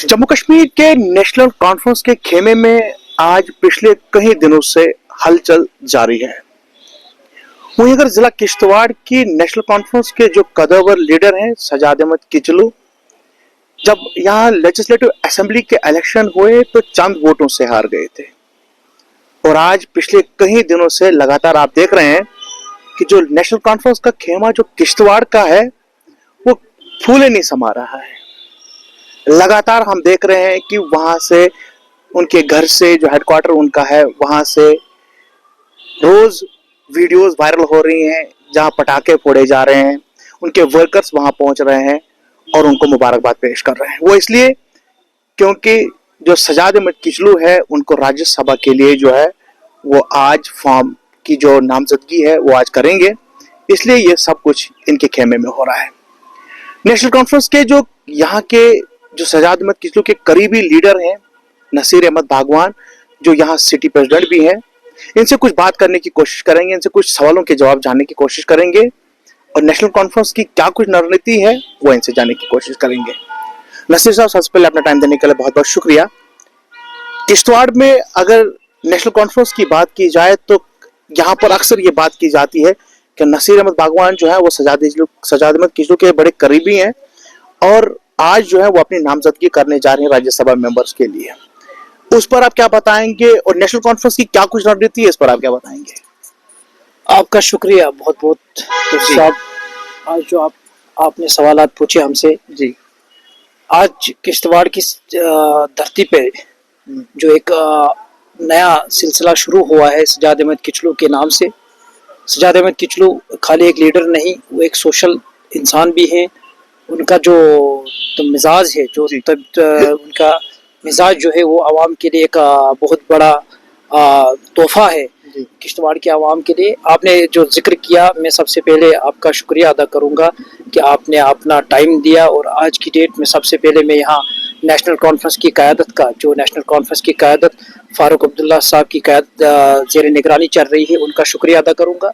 जम्मू कश्मीर के national conference के खेमे में आज पिछले कई दिनों से हलचल जारी है। वहीं अगर जिला किश्तवाड़ की नेशनल कॉन्फ्रेंस के जो कद्दावर लीडर हैं सजाद अहमद किचलू, जब यहाँ लेजिस्लेटिव असेंबली के इलेक्शन हुए तो चंद वोटों से हार गए थे और आज पिछले कई दिनों से लगातार आप देख रहे हैं कि जो नेशनल कॉन्फ्रेंस का खेमा जो किश्तवाड़ का है वो फूले नहीं समा रहा है। लगातार हम देख रहे हैं कि वहां से उनके घर से जो हेडक्वार्टर उनका है वहां से रोज वीडियोस वायरल हो रही हैं जहां पटाखे फोड़े जा रहे हैं, उनके वर्कर्स वहां पहुंच रहे हैं और उनको मुबारकबाद पेश कर रहे हैं। वो इसलिए क्योंकि जो सजाद अहमद किचलू है उनको राज्यसभा के लिए जो है वो आज फॉर्म की जो नामजदगी है वो आज करेंगे, इसलिए ये सब कुछ इनके खेमे में हो रहा है। नेशनल कॉन्फ्रेंस के जो यहाँ के जो सजाद अहमद किचलू के करीबी लीडर हैं नसीर अहमद बागवान, जो यहाँ सिटी प्रेसिडेंट भी हैं, इनसे कुछ बात करने की कोशिश करेंगे, इनसे कुछ सवालों के जवाब जानने की कोशिश करेंगे और नेशनल कॉन्फ्रेंस की क्या कुछ रणनीति है वो इनसे जानने की कोशिश करेंगे। नसीर साहब, सबसे पहले अपना टाइम देने के लिए बहुत बहुत शुक्रिया। किश्तवाड़ में अगर नेशनल कॉन्फ्रेंस की बात की जाए तो यहाँ पर अक्सर ये बात की जाती है कि नसीर अहमद बागवान जो है वो सजाद अहमद किचलू के बड़े करीबी हैं और आज जो है वो अपनी नामजदगी करने जा रहे हैं राज्यसभा मेंबर्स के लिए। उस पर आप क्या बताएंगे और नेशनल कॉन्फ्रेंस की क्या कुछ रणनीति है इस पर आप क्या बताएंगे? आपका शुक्रिया बहुत बहुत। तो साहब, आज जो आपने सवालात पूछे हमसे जी, आज किश्तवाड़ की धरती पे जो एक नया सिलसिला शुरू हुआ है सजाद अहमद किचलू के नाम से। सजाद अहमद किचलू खाली एक लीडर नहीं, वो एक सोशल इंसान भी है। उनका जो मिजाज है, जो उनका मिजाज जो है वो आवाम के लिए एक बहुत बड़ा तोहफा है किश्तवाड़ के आवाम के लिए। आपने जो जिक्र किया, मैं सबसे पहले आपका शुक्रिया अदा करूंगा कि आपने अपना टाइम दिया और आज की डेट में सबसे पहले मैं यहाँ नेशनल कॉन्फ्रेंस की क़यादत का, जो नेशनल कॉन्फ्रेंस की क़यादत फ़ारूक अब्दुल्ला साहब की क़यादत ज़ेर निगरानी चल रही है, उनका शुक्रिया अदा करूंगा।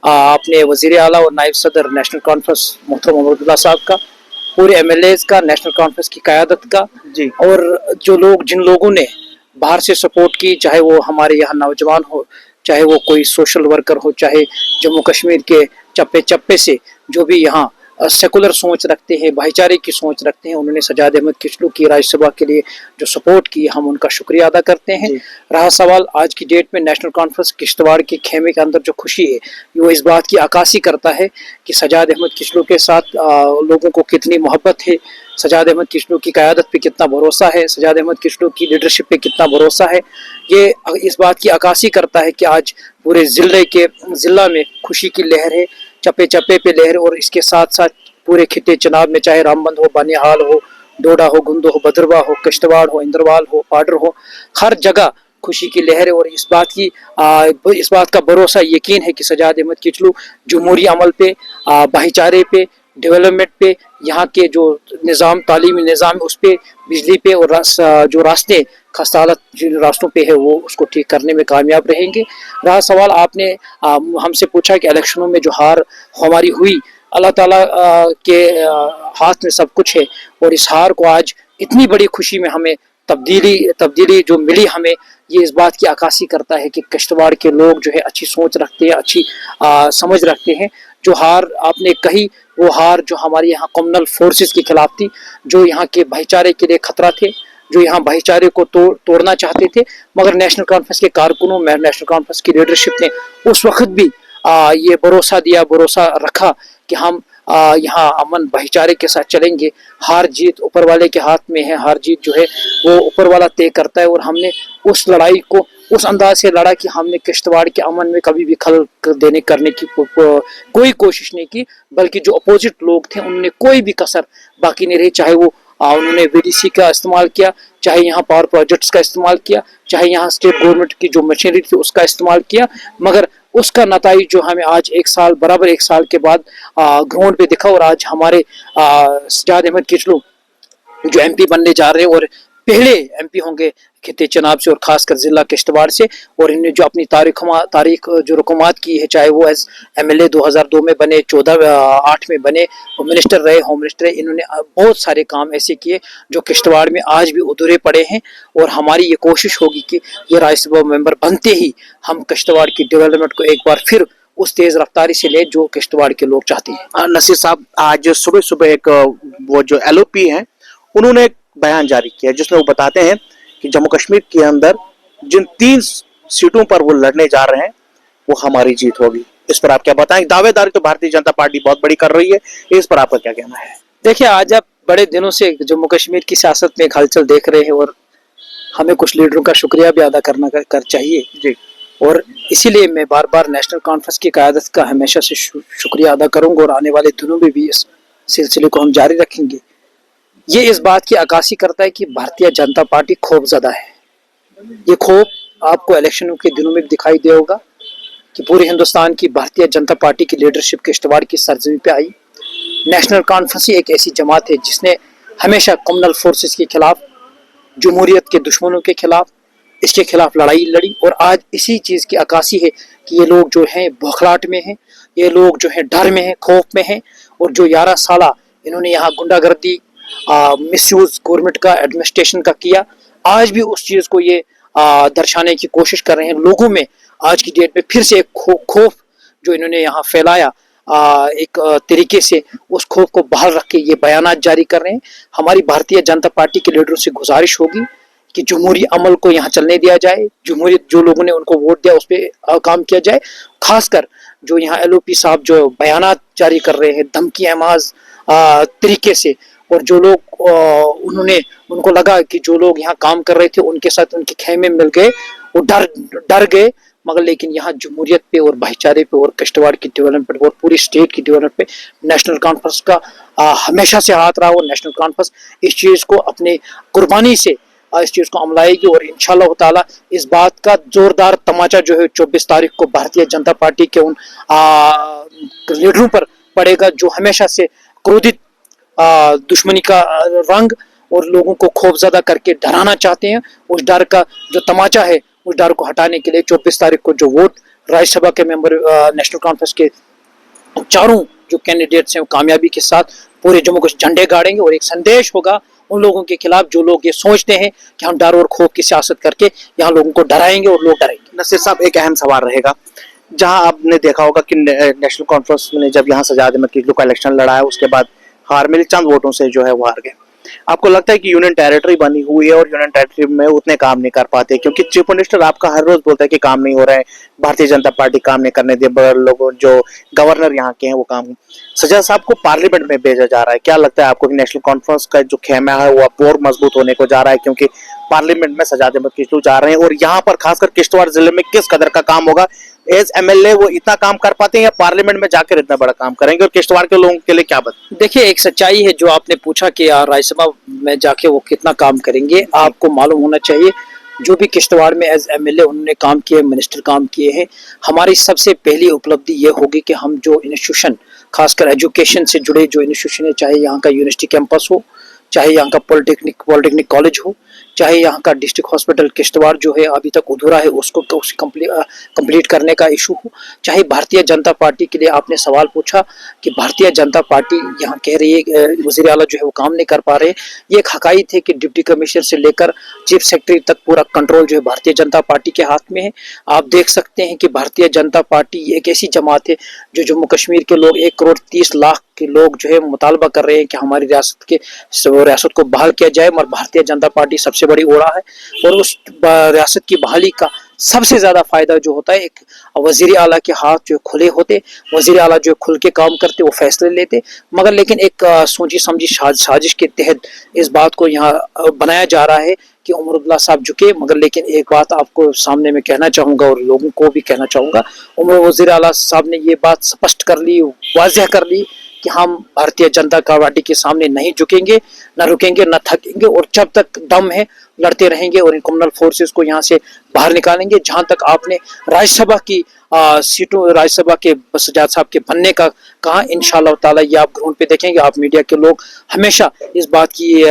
आपने वज़ीर आला और नायब सदर नेशनल कॉन्फ्रेंस मोहतरम अब्दुल्ला साहब का, पूरे MLAs का, नेशनल कॉन्फ्रेंस की क़यादत का जी, और जो लोग जिन लोगों ने बाहर से सपोर्ट की, चाहे वो हमारे यहाँ नौजवान हो, चाहे वो कोई सोशल वर्कर हो, चाहे जम्मू कश्मीर के चप्पे चप्पे से जो भी यहाँ सेकुलर सोच रखते हैं, भाईचारे की सोच रखते हैं, उन्होंने सजाद अहमद किचलू की राज्यसभा के लिए जो सपोर्ट की, हम उनका शुक्रिया अदा करते हैं। रहा सवाल आज की डेट में नेशनल कॉन्फ्रेंस किश्तवाड़ के खेमे के अंदर जो खुशी है वो इस बात की अक्कासी करता है कि सजाद अहमद किचलू के साथ लोगों को कितनी मोहब्बत है, सजाद अहमद किचलू की क़यादत पे कितना भरोसा है, सजाद अहमद किचलू की लीडरशिप पे कितना भरोसा है। ये इस बात की अक्कासी करता है कि आज पूरे ज़िला में खुशी की लहर है, चप्पे चप्पे पे लहर। और इसके साथ साथ पूरे खिते चनाब में, चाहे रामबंद हो, बानिहाल हो, डोडा हो, गुंदो हो, भद्रवा हो, किश्तवाड़ हो, इंद्रवाल हो, पाडर हो, हर जगह खुशी की लहर है। और इस बात का भरोसा, यकीन है कि सजाद अहमद किचलू जमहूरी अमल पे, भाईचारे पे, डेवलपमेंट पे, यहाँ के जो निज़ाम, तालीमी निज़ाम, उस पे, बिजली पे और जो रास्ते खस्तालत जिन रास्तों पे है वो उसको ठीक करने में कामयाब रहेंगे। रहा सवाल, आपने हमसे पूछा कि इलेक्शनों में जो हार हमारी हुई, अल्लाह ताला के हाथ में सब कुछ है और इस हार को आज इतनी बड़ी खुशी में हमें तब्दीली जो मिली हमें, ये इस बात की अक्कासी करता है कि किश्तवाड़ के लोग जो है अच्छी सोच रखते हैं, अच्छी समझ रखते हैं। जो हार आपने कही वो हार जो हमारे यहाँ कम्युनल फोर्सेस के खिलाफ थी, जो यहाँ के भाईचारे के लिए खतरा थे, जो यहाँ भाईचारे को तोड़ना चाहते थे, मगर नेशनल कॉन्फ्रेंस के कारकुनों में, नेशनल कॉन्फ्रेंस की लीडरशिप ने उस वक्त भी ये भरोसा रखा कि हम यहाँ अमन भाईचारे के साथ चलेंगे। हार जीत ऊपर वाले के हाथ में है, हार जीत जो है वो ऊपर वाला तय करता है। और हमने उस लड़ाई को उस अंदाज से लड़ा कि हमने किश्तवाड़ के अमन में कभी भी खलल करने की कोई कोशिश नहीं की, बल्कि जो अपोजिट लोग थे उन्होंने कोई भी कसर बाकी नहीं रही। चाहे वो उन्होंने VDC का इस्तेमाल किया, चाहे यहाँ पावर प्रोजेक्ट्स का इस्तेमाल किया, चाहे यहाँ स्टेट गवर्नमेंट की जो मशीनरी थी उसका इस्तेमाल किया, मगर उसका नताइज जो हमें आज बराबर एक साल के बाद ग्राउंड पे दिखा। और आज हमारे सजाद अहमद किचलू जो MP बनने जा रहे हैं और पहले एमपी होंगे खित्ते चनाब से और खासकर जिला किश्तवाड़ से। और इन्होंने जो अपनी तारीख जो रुकूमात की है, चाहे वो एज एमएलए 2002 में बने, 8 में बने, और मिनिस्टर रहे, होम मिनिस्टर रहे, इन्होंने बहुत सारे काम ऐसे किए जो किश्तवाड़ में आज भी अधूरे पड़े हैं। और हमारी ये कोशिश होगी कि ये राज्यसभा मेंबर बनते ही हम किश्तवाड़ की डेवलपमेंट को एक बार फिर उस तेज रफ्तारी से ले जो किश्तवाड़ के लोग चाहते हैं। नसीर साहब, आज सुबह सुबह एक वो जो एलओपी हैं उन्होंने एक बयान जारी किया जिसमें वो बताते हैं कि जम्मू कश्मीर के अंदर जिन 3 सीटों पर वो लड़ने जा रहे हैं वो हमारी जीत होगी। इस पर आप क्या बताएं? दावेदारी तो भारतीय जनता पार्टी बहुत बड़ी कर रही है, इस पर आपका क्या कहना है? देखिए, आज आप बड़े दिनों से जम्मू कश्मीर की सियासत में एक हलचल देख रहे हैं और हमें कुछ लीडरों का शुक्रिया भी अदा करना कर चाहिए जी। और इसीलिए मैं बार बार नेशनल कॉन्फ्रेंस की क़यादत का हमेशा से शुक्रिया अदा करूंगा और आने वाले दिनों में भी इस सिलसिले को हम जारी रखेंगे। ये इस बात की अक्कासी करता है कि भारतीय जनता पार्टी खौफज़दा है। ये खौफ आपको इलेक्शनों के दिनों में भी दिखाई दे होगा कि पूरे हिंदुस्तान की भारतीय जनता पार्टी की लीडरशिप किश्तवाड़ की सरजमी पे आई। नेशनल कॉन्फ्रेंस ही एक ऐसी जमात है जिसने हमेशा कम्युनल फोर्सेस के खिलाफ, जमहूरियत के दुश्मनों के खिलाफ, इसके खिलाफ लड़ाई लड़ी। और आज इसी चीज़ की अक्कासी है कि ये लोग जो हैं बौखलाहट में हैं, ये लोग जो हैं डर में हैं, खौफ में हैं। और जो 11 साल इन्होंने यहाँ गुंडागर्दी, मिसयूज गवर्नमेंट का, एडमिनिस्ट्रेशन का किया, आज भी उस चीज़ को ये दर्शाने की कोशिश कर रहे हैं लोगों में। आज की डेट में फिर से एक खौफ जो इन्होंने यहाँ फैलाया एक तरीके से, उस खौफ को बहाल रख के ये बयानात जारी कर रहे हैं। हमारी भारतीय जनता पार्टी के लीडरों से गुजारिश होगी कि जमहूरी अमल को यहाँ चलने दिया जाए, जमहूरियत जो लोगों ने उनको वोट दिया उस पर काम किया जाए। खासकर जो यहाँ एलओपी साहब जो बयानात जारी कर रहे हैं धमकी अमाज तरीके से, और जो लोग उनको लगा कि जो लोग यहाँ काम कर रहे थे उनके साथ उनके खेमे मिल गए, वो डर गए। मगर लेकिन यहाँ जमहूरियत पे और भाईचारे पे और किश्तवाड़ की डेवलपमेंट और पूरी स्टेट की डेवलपमेंट पे नेशनल कॉन्फ्रेंस का हमेशा से हाथ रहा। और नेशनल कॉन्फ्रेंस इस चीज़ को अपने कुर्बानी से इस चीज़ को अमलाएगी और इंशाअल्लाह ताला इस बात का जोरदार तमाचा जो है 24 तारीख को भारतीय जनता पार्टी के उन लीडरों पर पड़ेगा जो हमेशा से क्रोधित दुश्मनी का रंग और लोगों को खौफज़दा करके डराना चाहते हैं। उस डर का जो तमाचा है उस डर को हटाने के लिए 24 तारीख को जो वोट राज्यसभा के मेंबर नेशनल कॉन्फ्रेंस के चारों जो कैंडिडेट्स हैं वो कामयाबी के साथ पूरे जम्मू को झंडे गाड़ेंगे। और एक संदेश होगा उन लोगों के खिलाफ जो लोग ये सोचते हैं कि हम डर और खौफ की सियासत करके यहाँ लोगों को डराएंगे और लोग डरेंगे। नसीर साहब, एक अहम सवाल रहेगा, जहां आपने देखा होगा कि नेशनल कॉन्फ्रेंस ने जब यहाँ सजाद अहमद किचलू का इलेक्शन लड़ाया उसके बाद हार मिली, चंद वोटों से जो है वो हार गए। आपको लगता है कि यूनियन टेरिटरी बनी हुई है और यूनियन टेरिटरी में उतने काम नहीं कर पाते? क्योंकि चीफ मिनिस्टर आपका हर रोज बोलता है कि काम नहीं हो रहा है, भारतीय जनता पार्टी काम नहीं करने दे, लोगों जो गवर्नर यहाँ के हैं वो काम। सजाद साहब को पार्लियामेंट में भेजा जा रहा है, क्या लगता है आपको कि नेशनल कॉन्फ्रेंस का जो खेमा है वो अब और मजबूत होने को जा रहा है? क्योंकि पार्लियामेंट में सजाद अहमद किचलू जा रहे हैं और यहाँ पर खासकर किश्तवाड़ जिले में किस कदर का काम होगा? एज एमएलए वो इतना काम कर पाते हैं या पार्लियामेंट में जाकर इतना बड़ा काम करेंगे? और किश्तवाड़ के लोगों के लिए क्या बता? देखिए, एक सच्चाई है जो आपने पूछा कि राज्यसभा में जाके वो कितना काम करेंगे। आपको मालूम होना चाहिए जो भी किश्तवाड़ में एज एमएलए उन्होंने काम किए, मिनिस्टर काम किए हैं, हमारी सबसे पहली उपलब्धि ये होगी कि हम जो इंस्टीट्यूशन खासकर एजुकेशन से जुड़े जो इंस्टीट्यूशन है, चाहे यहाँ का यूनिवर्सिटी कैंपस हो, चाहे यहाँ का पॉलिटेक्निक कॉलेज हो, चाहे यहाँ का डिस्ट्रिक्ट हॉस्पिटल किश्तवाड़ जो है अभी तक अधूरा है उसको कंप्लीट करने का इशू हो, चाहे भारतीय जनता पार्टी के लिए आपने सवाल पूछा कि भारतीय जनता पार्टी यहाँ कह रही है वज़ीर आला जो है वो काम नहीं कर पा रहे। ये एक हकायत है कि डिप्टी कमिश्नर से लेकर चीफ सेक्रेटरी तक पूरा कंट्रोल जो है भारतीय जनता पार्टी के हाथ में है। आप देख सकते हैं कि भारतीय जनता पार्टी एक ऐसी जमात है जो जम्मू कश्मीर के लोग 1,30,00,000 के लोग जो है मुतालबा कर रहे हैं कि हमारी रियासत को बहाल किया जाए, मगर भारतीय जनता पार्टी सबसे बड़ी ओरा है। और उस रियासत की बहाली का सबसे ज्यादा फायदा जो होता है एक वजीर आला के हाथ जो खुले होते, वजीर आला जो खुल के काम करते, वो फैसले लेते। मगर लेकिन एक सोची समझी साजिश के तहत इस बात को यहाँ बनाया जा रहा है कि उमर अब्दुल्ला साहब झुके। मगर लेकिन एक बात आपको सामने में कहना चाहूँगा और लोगों को भी कहना चाहूँगा, उमर वज़ीर आला साहब ने ये बात स्पष्ट कर ली, वाज़ेह कर ली कि हम भारतीय जनता पार्टी के सामने नहीं झुकेंगे, न रुकेंगे, न थकेंगे और जब तक दम है लड़ते रहेंगे और इन कम्युनल फोर्सेस को यहाँ से बाहर निकालेंगे। जहां तक आपने राज्यसभा की सीटों, राज्यसभा के सजाद साहब के बनने का कहा, इंशाअल्लाह ताला ये आप ग्राउंड पे देखेंगे। आप मीडिया के लोग हमेशा इस बात की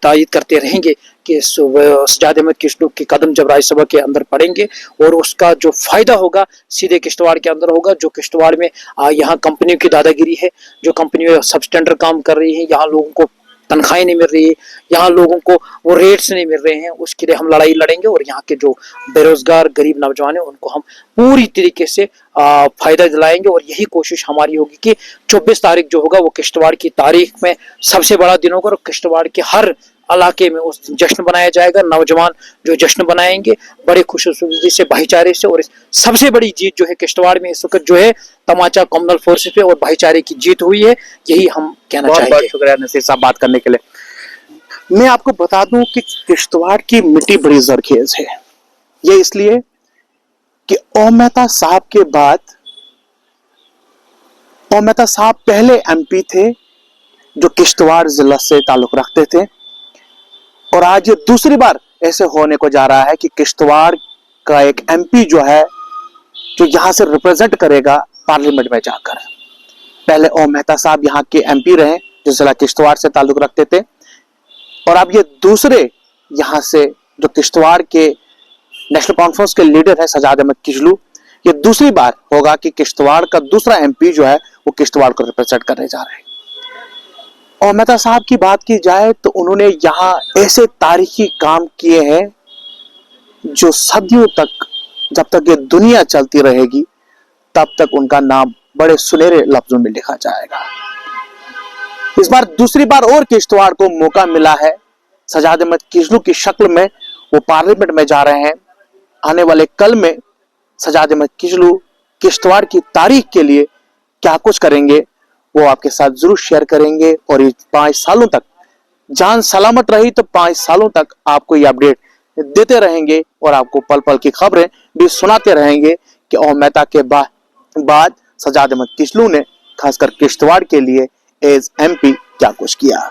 तायीद करते रहेंगे कि सजाद अहमद किचलू के कदम जब राज्यसभा के अंदर पड़ेंगे और उसका जो फायदा होगा सीधे किश्तवाड़ के अंदर होगा। जो किश्तवाड़ में यहाँ कंपनियों की दादागिरी है, जो कंपनियों सबस्टेंडर काम कर रही है, यहाँ लोगों को तनख्वाहें नहीं मिल रही है, यहाँ लोगों को वो रेट्स नहीं मिल रहे हैं, उसके लिए हम लड़ाई लड़ेंगे। और यहाँ के जो बेरोजगार गरीब नौजवान है उनको हम पूरी तरीके से फायदा दिलाएंगे। और यही कोशिश हमारी होगी कि 24 तारीख जो होगा वो किश्तवाड़ की तारीख में सबसे बड़ा दिन होगा और किश्तवाड़ के हर इलाके में उस जश्न बनाया जाएगा। नौजवान जो जश्न बनाएंगे बड़े खुशनुसी से, भाईचारे से। और सबसे बड़ी जीत जो है किश्तवाड़ में इस वक्त जो है तमाचा कम्युनल फोर्सेस पे और भाईचारे की जीत हुई है, यही हम कहना चाहेंगे। बहुत शुक्रिया नसीर साहब बात करने के लिए। मैं आपको बता दूं कि किश्तवाड़ की मिट्टी बड़ी जरखेज है। ये इसलिए कि ओम मेहता साहब के बाद ओम मेहता साहब पहले एमपी थे जो किश्तवाड़ जिला से ताल्लुक रखते थे और आज ये दूसरी बार ऐसे होने को जा रहा है कि किश्तवाड़ का एक एमपी जो है जो यहां से रिप्रेजेंट करेगा पार्लियामेंट में जाकर। पहले ओम मेहता साहब यहाँ के एमपी रहे जो जिला किश्तवाड़ से ताल्लुक रखते थे और अब ये दूसरे यहाँ से जो किश्तवाड़ के नेशनल कॉन्फ्रेंस के लीडर है सजाद अहमद किचलू, ये दूसरी बार होगा कि किश्तवाड़ का दूसरा एमपी जो है वो किश्तवाड़ को रिप्रेजेंट करने जा रहे हैं। और मेहता साहब की बात की जाए तो उन्होंने यहाँ ऐसे तारीखी काम किए हैं जो सदियों तक, जब तक ये दुनिया चलती रहेगी तब तक उनका नाम बड़े सुनहरे लफ्जों में लिखा जाएगा। इस बार दूसरी बार और किश्तवाड़ को मौका मिला है। सजाद अहमद किचलू की शक्ल में वो पार्लियामेंट में जा रहे हैं। आने वाले कल में सजाद अहमद किचलू किश्तवाड़ की तारीख के लिए क्या कुछ करेंगे वो आपके साथ जरूर शेयर करेंगे। और ये 5 सालों तक जान सलामत रही तो 5 सालों तक आपको ये अपडेट देते रहेंगे और आपको पल पल की खबरें भी सुनाते रहेंगे कि ओम मेहता के बाद सजाद अहमद किचलू ने खासकर किश्तवाड़ के लिए एज एमपी क्या कुछ किया।